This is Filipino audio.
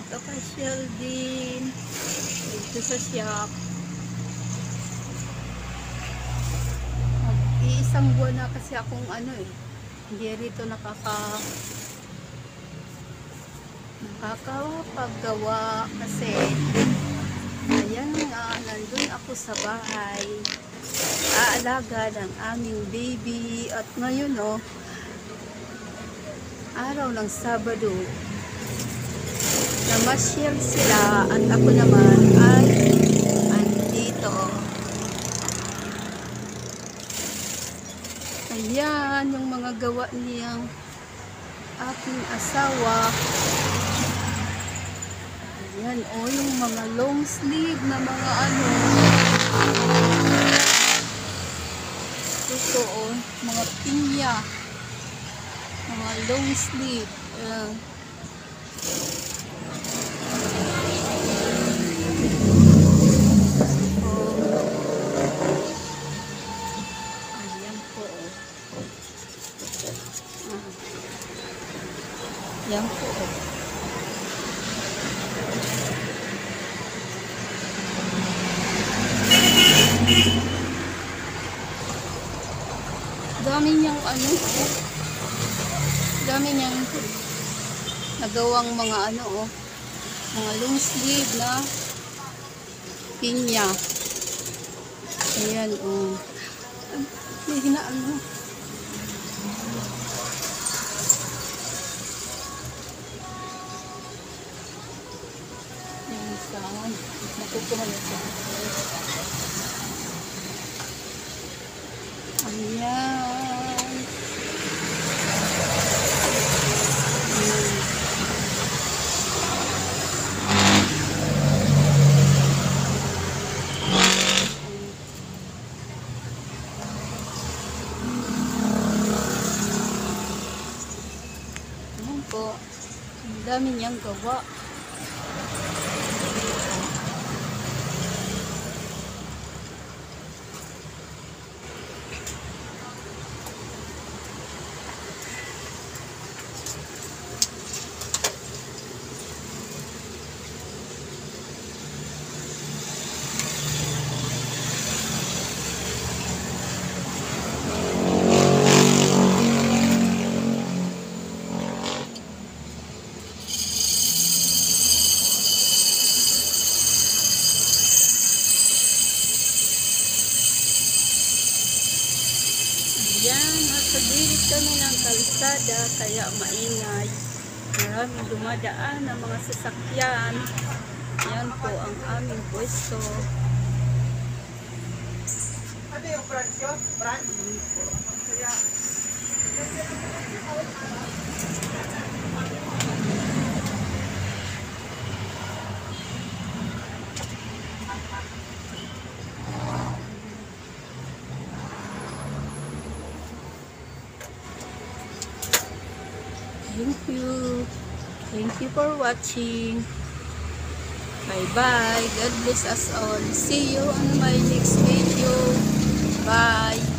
Nagpapasyal din dito sa shop. Iisang buwan na kasi akong hindi rito nakakapaggawa kasi ayan nga, nandun ako sa bahay aalaga ng aming baby at ngayon araw ng Sabado namasyal sila at ako naman ay andito. Ayan yung mga gawa niyang aking asawa. Ayan yung mga long sleeve na mga ito mga pinya, mga long sleeve. Ayan. Yan po. Dami niyang dami niyang nagawang mga mga long sleeve na pinya. Ayan may hinaan nakukuha niya siya. Ayan. Ayan po. Ang dami niyang gawa. Yan, nasa gilid kami ng kalsada kaya maingay. Maraming dumadaan ng mga sasakyan. Yan po ang aming pwesto. Ano yung branch yun? Branch? Thank you. Thank you for watching. Bye-bye. God bless us all. See you on my next video. Bye.